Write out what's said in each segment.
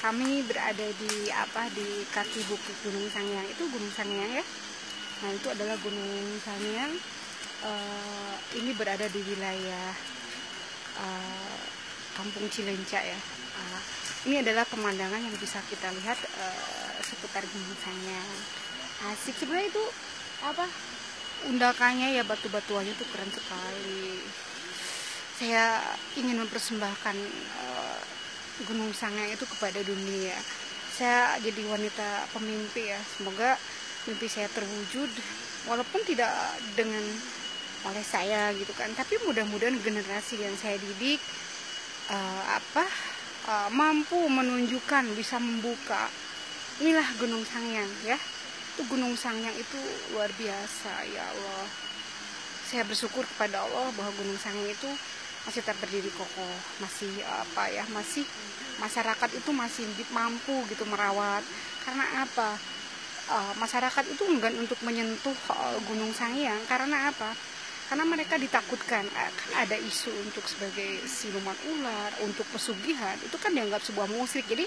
Kami berada di kaki bukit Gunung Sangyang. Itu Gunung Sangyang ya. Nah, itu adalah Gunung Sangyang. Ini berada di wilayah Kampung Cilencak ya. Ini adalah pemandangan yang bisa kita lihat seputar Gunung Sangyang. Asik sebenarnya itu undakannya ya, batu-batuannya tuh keren sekali. Saya ingin mempersembahkan Gunung Sangyang itu kepada dunia. Saya jadi wanita pemimpi ya. Semoga mimpi saya terwujud, walaupun tidak dengan oleh saya gitu kan, tapi mudah-mudahan generasi yang saya didik mampu menunjukkan, bisa membuka. Inilah Gunung Sangyang ya. Itu Gunung Sangyang itu luar biasa ya Allah. Saya bersyukur kepada Allah bahwa Gunung Sangyang itu masih tetap berdiri kokoh, masih masih masyarakat itu masih mampu gitu merawat. Karena apa? Masyarakat itu enggan untuk menyentuh Gunung Sangyang karena apa? Karena mereka ditakutkan ada isu untuk sebagai siluman ular, untuk pesugihan, itu kan dianggap sebuah musyrik. Jadi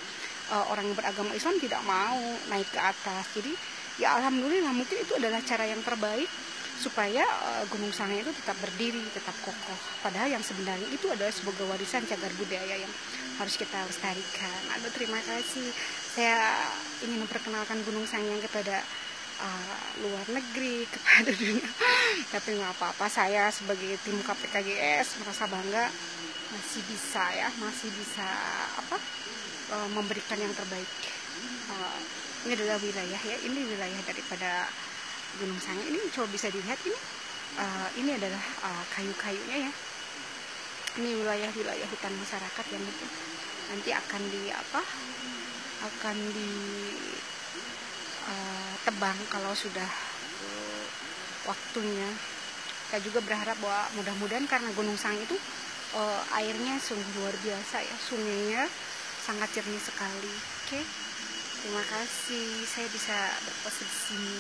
orang yang beragama Islam tidak mau naik ke atas. Jadi ya alhamdulillah, mungkin itu adalah cara yang terbaik supaya Gunung Sangyang itu tetap berdiri, tetap kokoh. Padahal yang sebenarnya itu adalah sebuah warisan cagar budaya yang harus kita lestarikan. Aduh, terima kasih. Saya ingin memperkenalkan Gunung Sangyang kepada luar negeri, kepada dunia. Tapi nggak apa-apa, saya sebagai tim KPKGS merasa bangga masih bisa memberikan yang terbaik. Ini adalah wilayah ya, ini wilayah daripada Gunung Sangyang. Ini coba bisa dilihat ini adalah kayu-kayunya ya. Ini wilayah-wilayah hutan masyarakat yang itu nanti akan tebang kalau sudah waktunya. Kita juga berharap bahwa mudah-mudahan, karena Gunung Sangyang itu airnya sungguh luar biasa ya, sungainya sangat jernih sekali. Oke, terima kasih saya bisa berposisi.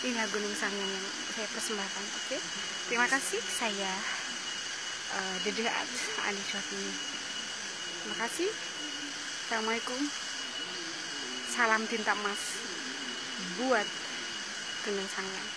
Inilah Gunung Sangyang yang saya persembahkan. Oke, terima kasih. Saya Dede Aniswati. Terima kasih. Assalamualaikum. Salam tinta emas buat Gunung Sangyang.